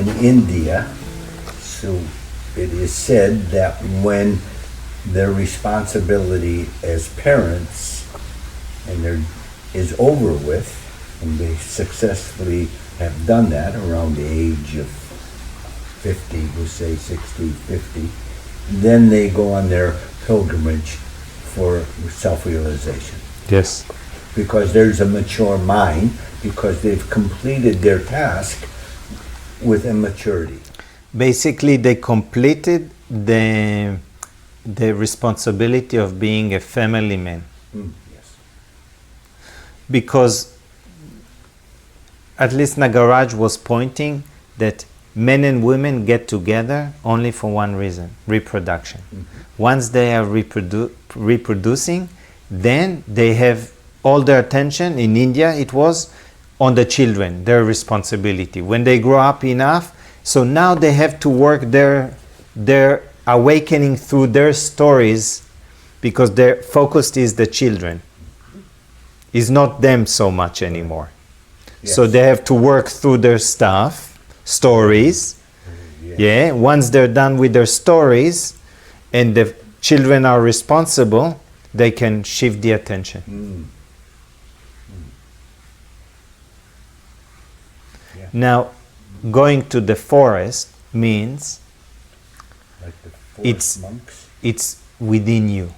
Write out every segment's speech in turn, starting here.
in India, so it is said that when their responsibility as parents and there is over with, and they successfully have done that around the age of 50, we'll say 60, 50, then they go on their pilgrimage for self-realization. Yes. Because there's a mature mind, because they've completed their task with immaturity. Basically, they completed the responsibility of being a family man. Yes. Because at least Nagaraj was pointing that men and women get together only for one reason, reproduction. Once they are reproducing, then they have all their attention. In India, it was on the children, their responsibility. When they grow up enough, so now they have to work their awakening through their stories, because their focus is the children. It's not them so much anymore. Yes. So they have to work through their stories. Yes. Yeah. Once they're done with their stories and the children are responsible, they can shift the attention. Yeah. Now, going to the forest means Like the forest monks. it's within you.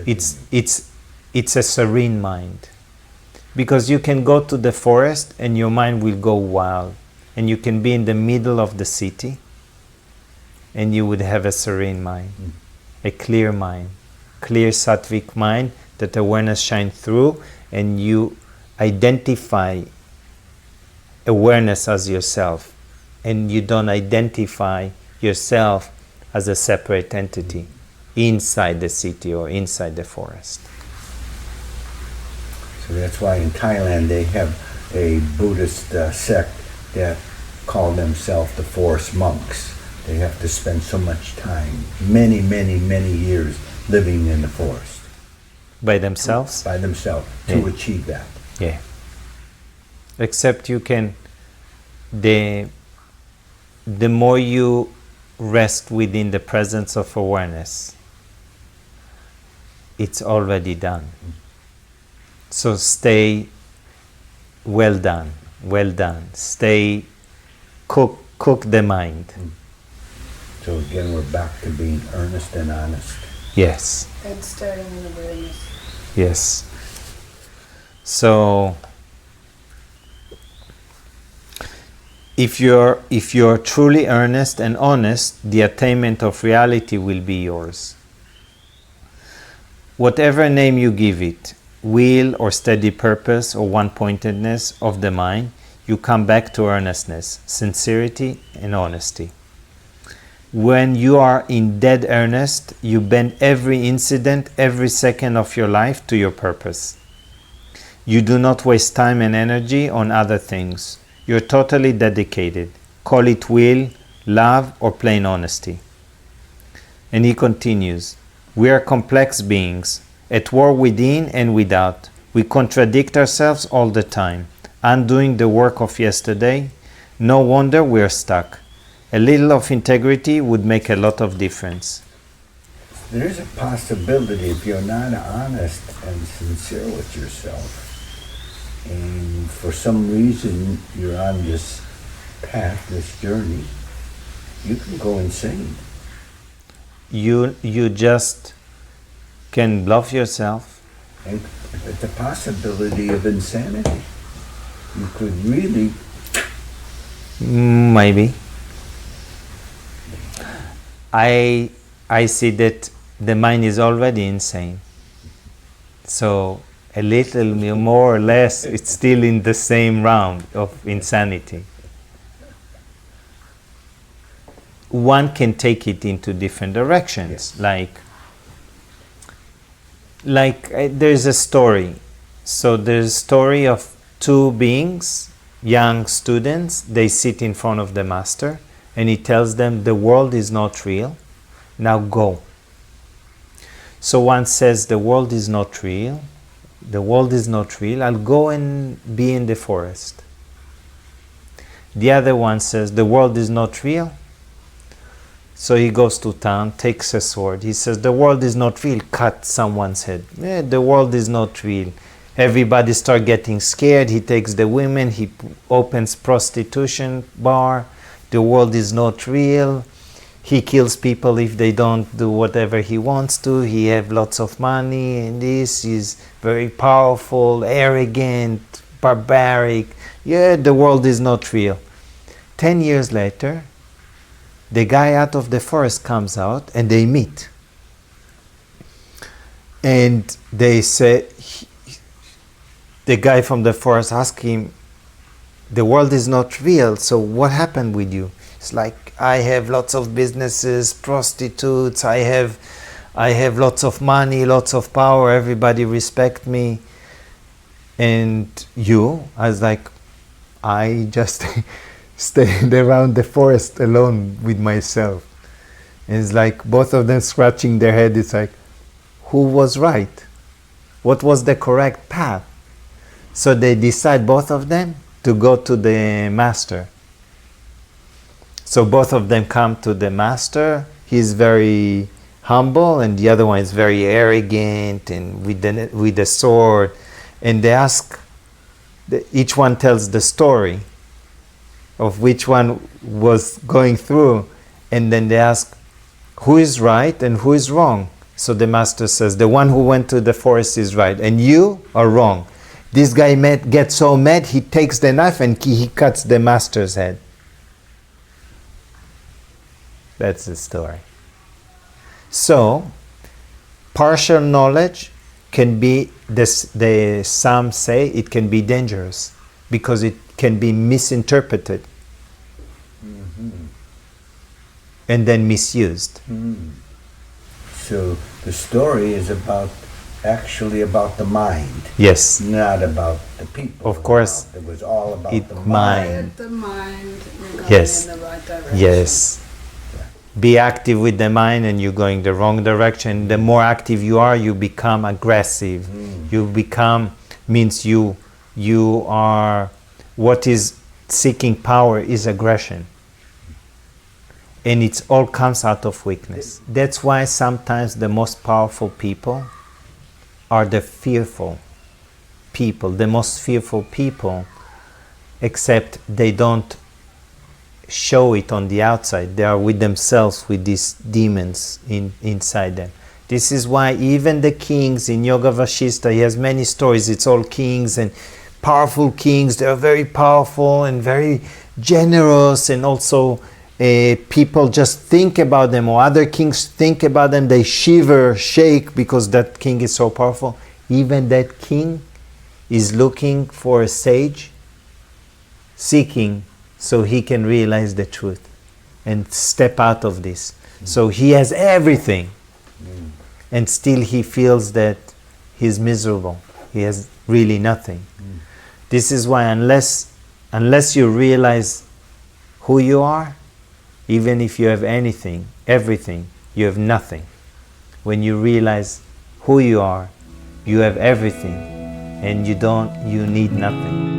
It's a serene mind. Because you can go to the forest and your mind will go wild. And you can be in the middle of the city and you would have a serene mind, a clear mind, clear sattvic mind that awareness shines through, and you identify awareness as yourself, and you don't identify yourself as a separate entity inside the city or inside the forest. So that's why in Thailand they have a Buddhist sect that call themselves the forest monks. They have to spend so much time, many, many, many years living in the forest. By themselves? By themselves, to achieve that. Yeah. Except you can, the more you rest within the presence of awareness, it's already done. So stay well done. Stay, cook the mind. So again, we're back to being earnest and honest. Yes. And starting in awareness. Yes. So if you're truly earnest and honest, the attainment of reality will be yours. Whatever name you give it, will or steady purpose or one-pointedness of the mind, you come back to earnestness, sincerity, and honesty. When you are in dead earnest, you bend every incident, every second of your life to your purpose. You do not waste time and energy on other things. You're totally dedicated. Call it will, love, or plain honesty. And he continues, we are complex beings, at war within and without. We contradict ourselves all the time, undoing the work of yesterday. No wonder we are stuck. A little of integrity would make a lot of difference. There is a possibility, if you're not honest and sincere with yourself, and for some reason you're on this path, this journey, you can go insane. You just can bluff yourself. And the possibility of insanity. You could really... Maybe. I see that the mind is already insane. So a little more or less, it's still in the same round of insanity. One can take it into different directions. Yes. Like there's a story. So there's a story of two beings, young students. They sit in front of the master and he tells them the world is not real. Now go. So one says the world is not real. The world is not real. I'll go and be in the forest. The other one says, the world is not real. So he goes to town, takes a sword. He says, the world is not real. Cut someone's head. The world is not real. Everybody start getting scared. He takes the women. He opens prostitution bar. The world is not real. He kills people if they don't do whatever he wants to. He have lots of money and this. He's very powerful, arrogant, barbaric. Yeah, the world is not real. 10 years later, the guy out of the forest comes out and they meet. And they say, the guy from the forest asks him, the world is not real, so what happened with you? It's like, I have lots of businesses, prostitutes, I have lots of money, lots of power, everybody respect me. And you? I was like, I just stayed around the forest alone with myself. And it's like both of them scratching their head. It's like, who was right? What was the correct path? So they decide, both of them, to go to the master. So both of them come to the master. He's very humble, and the other one is very arrogant and with the sword. And they ask, each one tells the story of which one was going through, and then they ask, who is right and who is wrong? So the master says, the one who went to the forest is right, and you are wrong. This guy gets so mad, he takes the knife and he cuts the master's head. That's the story. So, partial knowledge can be, some say it can be dangerous because it can be misinterpreted and then misused. So the story is actually about the mind. Yes. Not about the people. Of course. It was all about It the mind. The mind, you're going Yes. in the right direction. Yes. Be active with the mind and you're going the wrong direction. The more active you are, you become aggressive. You become, means you are, what is seeking power is aggression. And it all comes out of weakness. That's why sometimes the most powerful people are the fearful people, the most fearful people, except they don't show it on the outside. They are with themselves, with these demons inside them. This is why even the kings in Yoga Vashista, he has many stories, it's all kings and powerful kings. They are very powerful and very generous, and also people just think about them, or other kings think about them, they shiver, shake because that king is so powerful. Even that king is looking for a sage, seeking so he can realize the truth and step out of this. So he has everything and still he feels that he's miserable. He has really nothing. This is why unless you realize who you are, even if you have anything, everything, you have nothing. When you realize who you are, you have everything, and you need nothing.